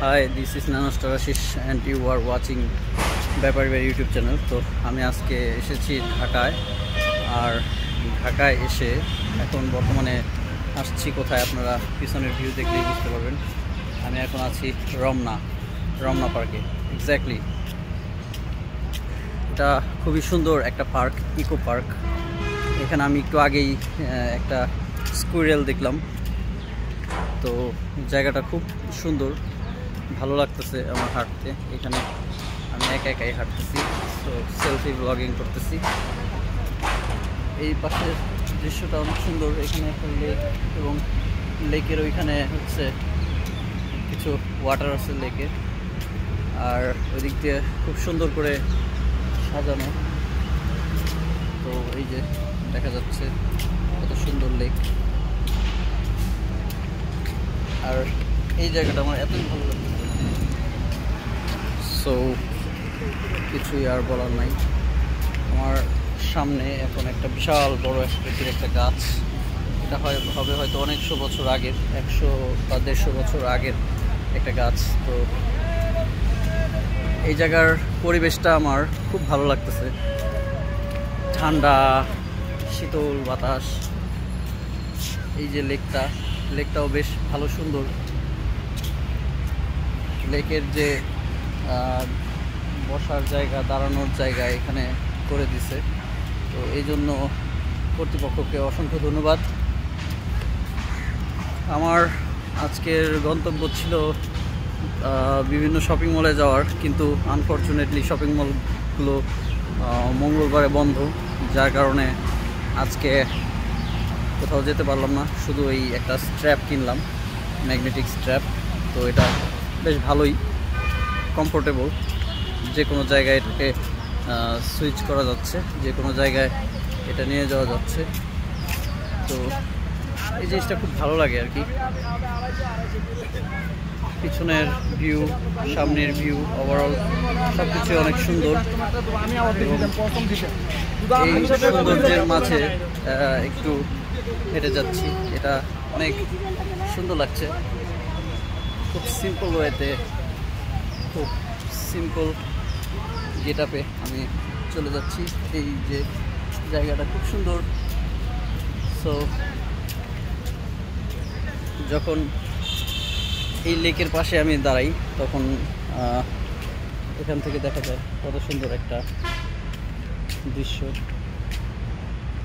Hi, this is Nanostar Ashish and you are watching Byaparibari YouTube channel. তো আমি আজকে এসেছি ঢাকায়, আর ঢাকায় এসে এখন বর্তমানে আসছি কোথায় আপনারা পিছনের ভিউ দেখলেই বুঝতে পারবেন। আমি এখন আছি রমনা পার্কে। এক্স্যাক্টলি, এটা খুবই সুন্দর একটা পার্ক, ইকো পার্ক। এখানে আমি একটু আগেই একটা স্কুইরেল দেখলাম। তো জায়গাটা খুব সুন্দর, ভালো লাগতেছে আমার হাঁটতে। এখানে আমি একাই হাঁটতেছি, তো সেলফি ব্লগিং করতেছি। এই পাশের দৃশ্যটা অনেক সুন্দর। এখানে একটা লেক, এবং লেকের ওইখানে হচ্ছে কিছু ওয়াটার আছে লেকে, আর ওই দিক দিয়ে খুব সুন্দর করে সাজানো। তো এই যে দেখা যাচ্ছে কত সুন্দর লেক, আর এই জায়গাটা আমার এতই ভালো লাগে। সো কিছুই আর বলার নাই। আমার সামনে এখন একটা বিশাল বড় আকৃতির একটা গাছ। এটা হবে হয়তো অনেকশো বছর আগের, 100 বা 150 বছর আগের একটা গাছ। তো এই জায়গার পরিবেশটা আমার খুব ভালো লাগতেছে। ঠান্ডা শীতল বাতাস। এই যে লেকটাও বেশ ভালো সুন্দর। লেকের যে বসার জায়গা, দাঁড়ানোর জায়গা এখানে করে দিছে। তো এই জন্য কর্তৃপক্ষকে অসংখ্য ধন্যবাদ। আমার আজকের গন্তব্য ছিল বিভিন্ন শপিং মলে যাওয়ার, কিন্তু আনফর্চুনেটলি শপিং মলগুলো মঙ্গলবারে বন্ধ, যার কারণে আজকে কোথাও যেতে পারলাম না। শুধু এই একটা স্ট্র্যাপ কিনলাম, ম্যাগনেটিক স্ট্র্যাপ। তো এটা বেশ ভালোই, কমফোর্টেবল। যে কোনো জায়গায় এটাকে সুইচ করা যাচ্ছে, যে কোনো জায়গায় এটা নিয়ে যাওয়া যাচ্ছে। তো এই জিনিসটা খুব ভালো লাগে আর কি। পিছনের ভিউ, সামনের ভিউ, ওভারঅল সব কিছু অনেক সুন্দর। এই সৌন্দর্যের মাঝে একটু হেঁটে যাচ্ছি, এটা অনেক সুন্দর লাগছে। খুব সিম্পল ওয়েতে, খুব সিম্পল গেট আপে আমি চলে যাচ্ছি। এই যে জায়গাটা খুব সুন্দর। সো যখন এই লেকের পাশে আমি দাঁড়াই, তখন এখান থেকে দেখা যায় কত সুন্দর একটা দৃশ্য।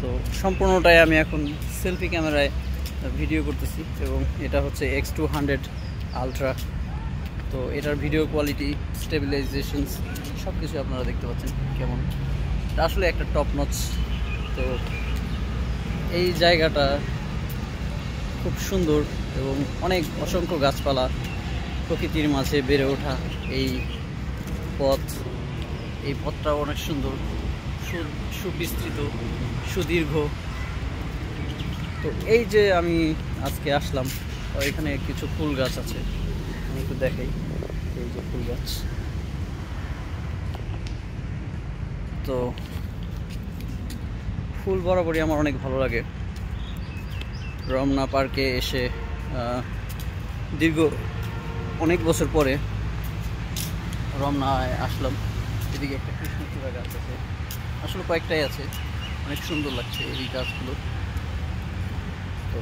তো সম্পূর্ণটাই আমি এখন সেলফি ক্যামেরায় ভিডিও করতেছি, এবং এটা হচ্ছে X200 আলট্রা। তো এটার ভিডিও কোয়ালিটি, স্টেবিলাইজেশনস সব কিছু আপনারা দেখতে পাচ্ছেন কেমন। এটা আসলে একটা টপ নচ। তো এই জায়গাটা খুব সুন্দর, এবং অসংখ্য গাছপালা, প্রকৃতির মাঝে বেড়ে ওঠা এই পথটাও অনেক সুন্দর, সুবিস্তৃত, সুদীর্ঘ। তো এই যে আমি আজকে আসলাম, এখানে কিছু ফুল গাছ আছে, আমি একটু দেখাই। এই যে ফুল গাছ। তো ফুল বরাবরই আমার অনেক ভালো লাগে। রমনা পার্কে এসে দীর্ঘ অনেক বছর পরে রমনায় আসলাম। এদিকে একটা কৃষ্ণচূড়া গাছ আছে, আসলে কয়েকটাই আছে, অনেক সুন্দর লাগছে এই গাছগুলো। তো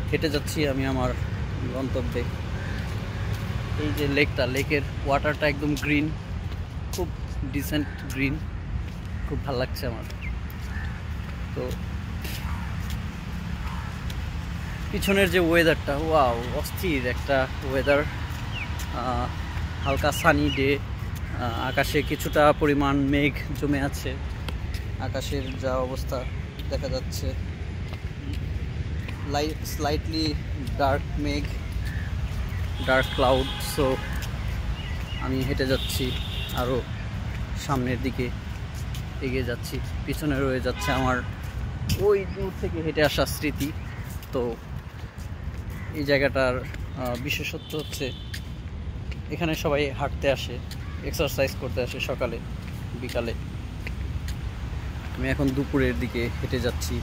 হেঁটে যাচ্ছি আমি আমার গন্তব্যে। এই যে লেকের ওয়াটারটা একদম গ্রিন, খুব ডিসেন্ট গ্রিন, খুব ভালো লাগছে আমার। তো পিছনের যে ওয়েদারটা, ওয়াও, অস্থির একটা ওয়েদার। হালকা সানি ডে, আকাশে কিছুটা পরিমাণ মেঘ জমে আছে। আকাশের যা অবস্থা দেখা যাচ্ছে, স্লাইটলি ডার্ক মেঘ, ডার্ক ক্লাউড। সো আমি হেঁটে যাচ্ছি, আরও সামনের দিকে এগিয়ে যাচ্ছি। পিছনে রয়ে যাচ্ছে আমার ওই দূর থেকে হেঁটে আসা স্মৃতি। তো এই জায়গাটার বিশেষত্ব হচ্ছে এখানে সবাই হাঁটতে আসে, এক্সারসাইজ করতে আসে সকালে বিকালে। আমি এখন দুপুরের দিকে হেঁটে যাচ্ছি।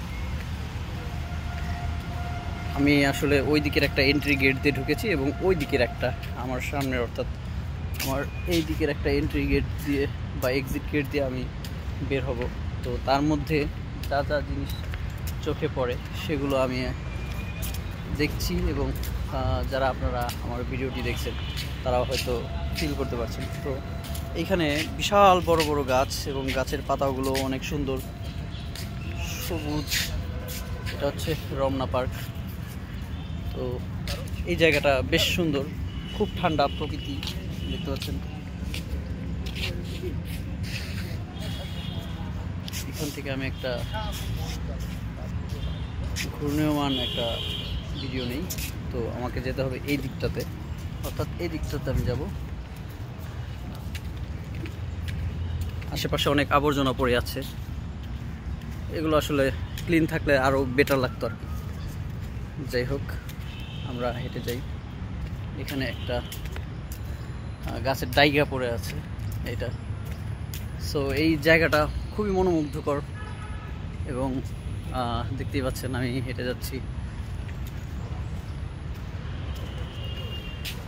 আমি আসলে ওই দিকের একটা এন্ট্রি গেট দিয়ে ঢুকেছি এবং ওই দিকের একটা আমার সামনের অর্থাৎ আমার এই দিকের একটা এন্ট্রি গেট দিয়ে বা এক্সিট গেট দিয়ে আমি বের হব। তো তার মধ্যে যা যা জিনিস চোখে পড়ে সেগুলো আমি দেখছি এবং যারা আপনারা আমার ভিডিওটি দেখছেন তারা হয়তো ফিল করতে পারছেন। তো এইখানে বিশাল বড় বড় গাছ এবং গাছের পাতাগুলো অনেক সুন্দর সবুজ। এটা হচ্ছে রমনা পার্ক। তো এই জায়গাটা বেশ সুন্দর, খুব ঠান্ডা প্রকৃতি দেখতে পাচ্ছেন। এখান থেকে আমি একটা ঘূর্ণীয়মান একটা ভিডিও নেই। তো আমাকে যেতে হবে এই দিকটাতে, অর্থাৎ এই দিকটাতে আমি যাব। আশেপাশে অনেক আবর্জনা পড়ে আছে, এগুলো আসলে ক্লিন থাকলে আরও বেটার লাগতো আর কি। যাই হোক, আমরা হেঁটে যাই। এখানে একটা গাছের ডাইগা পড়ে আছে এটা। সো এই জায়গাটা খুবই মনোমুগ্ধকর এবং দেখতেই পাচ্ছেন আমি হেঁটে যাচ্ছি।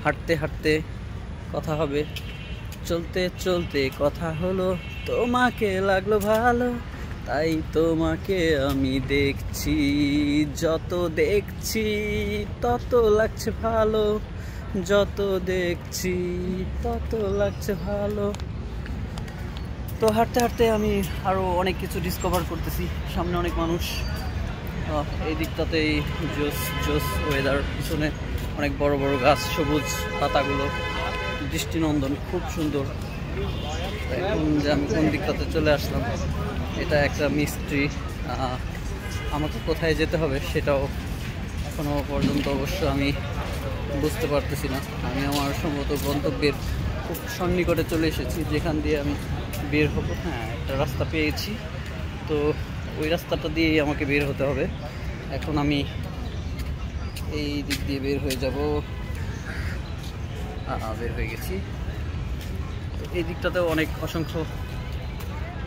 হাঁটতে হাঁটতে কথা হবে, চলতে চলতে কথা হলো, তোমাকে লাগলো ভালো তাই তোমাকে আমি দেখছি, যত দেখছি তত লাগছে ভালো, যত দেখছি তত লাগছে ভালো। তো হাঁটতে হাঁটতে আমি আরও অনেক কিছু ডিসকভার করতেছি। সামনে অনেক মানুষ, এই দিকটাতেই জোস জোস ওয়েদার, পিছনে অনেক বড় বড় গাছ, সবুজ পাতাগুলো দৃষ্টিনন্দন, খুব সুন্দর। এখন যে আমি কোন দিকটাতে চলে আসলাম, এটা একটা মিস্ট্রি। আমাকে কোথায় যেতে হবে সেটাও এখনও পর্যন্ত অবশ্য আমি বুঝতে পারতেছি না। আমি আমার সম্ভবত গন্তব্যের খুব সন্নিকটে চলে এসেছি, যেখান দিয়ে আমি বের হব। হ্যাঁ, একটা রাস্তা পেয়েছি, তো ওই রাস্তাটা দিয়েই আমাকে বের হতে হবে। এখন আমি এই দিক দিয়ে বের হয়ে যাব। বের হয়ে গেছি। তো এই দিকটাতেও অনেক অসংখ্য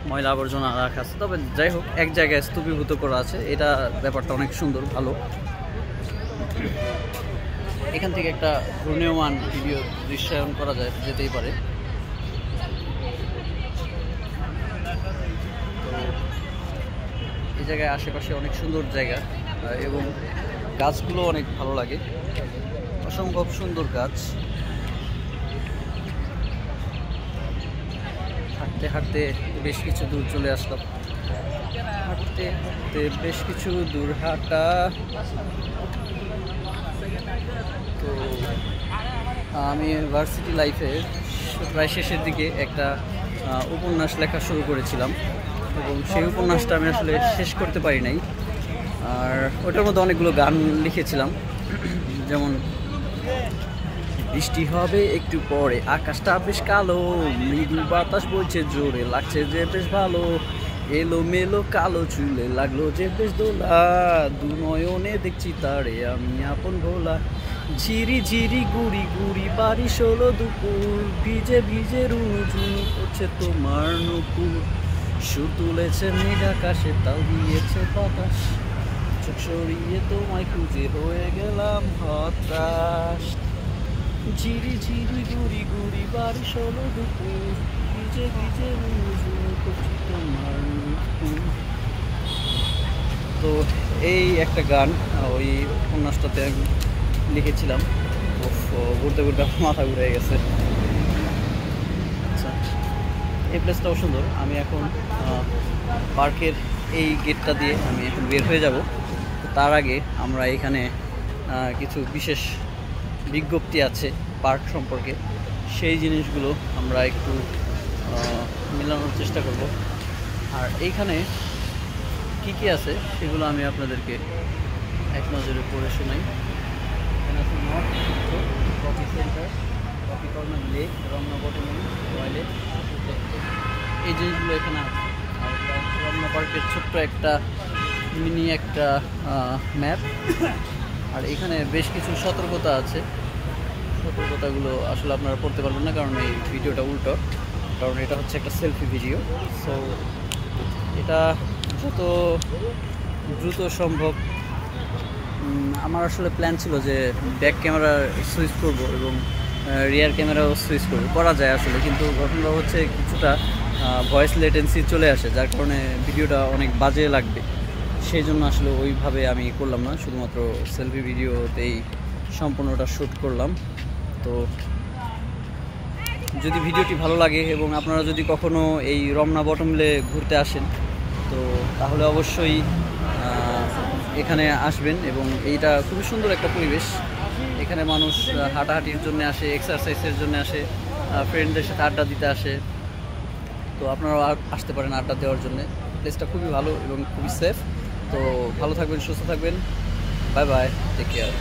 ময়লা আবর্জনা রাখা আছে, তবে যাই হোক এক জায়গায় স্তূপীভূত করা আছে, এটা ব্যাপারটা অনেক সুন্দর, ভালো। এখান থেকে একটা ঘূর্ণীয়মান ভিডিও দৃশ্যায়ন করা যায়, যেতেই পারে। তো এই জায়গায় আশেপাশে অনেক সুন্দর জায়গা এবং গাছগুলো অনেক ভালো লাগে, অসম্ভব সুন্দর গাছ। হাঁটতে হাঁটতে বেশ কিছু দূর চলে আসলাম। হাঁটতে হাঁটতে বেশ কিছু দূর হাঁটা। তো আমি ইউনিভার্সিটি লাইফে প্রায় শেষের দিকে একটা উপন্যাস লেখা শুরু করেছিলাম এবং সেই উপন্যাসটা আমি আসলে শেষ করতে পারি নাই। আর ওটার মধ্যে অনেকগুলো গান লিখেছিলাম, যেমন বৃষ্টি হবে একটু পরে, আকাশটা বেশ কালো, মৃদু বাতাস বইছে জোরে, লাগছে যে বেশ ভালো, এলো মেলো কালো চুলে লাগলো যে বেশ দোলা, দু নয়নে দেখছি তারে আমি আপন ভোলা, ঝিরি ঝিরি গুড়ি গুড়ি বারিশ হলো দুপুর, ভিজে ভিজে রুনু ঝুনু করছে তোমার নুপুর, সুর তুলেছে মেঘ আকাশে তাও দিয়েছে বাতাস, চোখ সরিয়ে তোমায় খুঁজে হয়ে গেলাম হতাশ, ঝিরি ঝিরি গুড়ি গুড়ি বারিশ হলো দুপুর, ভিজে ভিজে রুনু ঝুনু করছে তোমার নুপুর। তো এই একটা গান ওই উপন্যাসটাতে আমি লিখেছিলাম। ঘুরতে ঘুরতে মাথা ঘুরে গেছে। আচ্ছা, এই প্লেসটাও সুন্দর। আমি এখন পার্কের এই গেটটা দিয়ে আমি এখন বের হয়ে যাব। তো তার আগে আমরা এখানে কিছু বিশেষ বিজ্ঞপ্তি আছে পার্ক সম্পর্কে, সেই জিনিসগুলো আমরা একটু মেলানোর চেষ্টা করব। আর এইখানে কী কী আছে সেগুলো আমি আপনাদেরকে এক নজরে পড়ে শোনাই। এখানে আছে north coffee centre, coffee corner, lake, Ramna Batamul, toilet, এই জিনিসগুলো এখানে আছে। আর রমনা পার্কের ছোট্ট একটা মিনি একটা ম্যাপ। আর এখানে বেশ কিছু সতর্কতা আছে, সতর্কতাগুলো আসলে আপনারা পড়তে পারবেন না কারণ এই ভিডিওটা উল্টো, কারণ এটা হচ্ছে একটা সেলফি ভিডিও। সো এটা যত দ্রুত সম্ভব আমার আসলে প্ল্যান ছিল যে ব্যাক ক্যামেরা সুইচ করব এবং রিয়ার ক্যামেরাও সুইচ করব, করা যায় আসলে, কিন্তু ঘটনাটা হচ্ছে কিছুটা ভয়েস লেটেন্সি চলে আসে, যার কারণে ভিডিওটা অনেক বাজে লাগবে। সেই জন্য আসলে ওইভাবে আমি করলাম না, শুধুমাত্র সেলফি ভিডিওতেই সম্পূর্ণটা শ্যুট করলাম। তো যদি ভিডিওটি ভালো লাগে এবং আপনারা যদি কখনও এই রমনা বটমলে ঘুরতে আসেন, তো তাহলে অবশ্যই এখানে আসবেন। এবং এইটা খুবই সুন্দর একটা পরিবেশ, এখানে মানুষ হাঁটাহাঁটির জন্য আসে, এক্সারসাইজের জন্য আসে, ফ্রেন্ডদের সাথে আড্ডা দিতে আসে। তো আপনারাও আসতে পারেন আড্ডা দেওয়ার জন্য। প্লেসটা খুবই ভালো এবং খুবই সেফ। তো ভালো থাকবেন, সুস্থ থাকবেন, বাই বাই, টেক কেয়ার।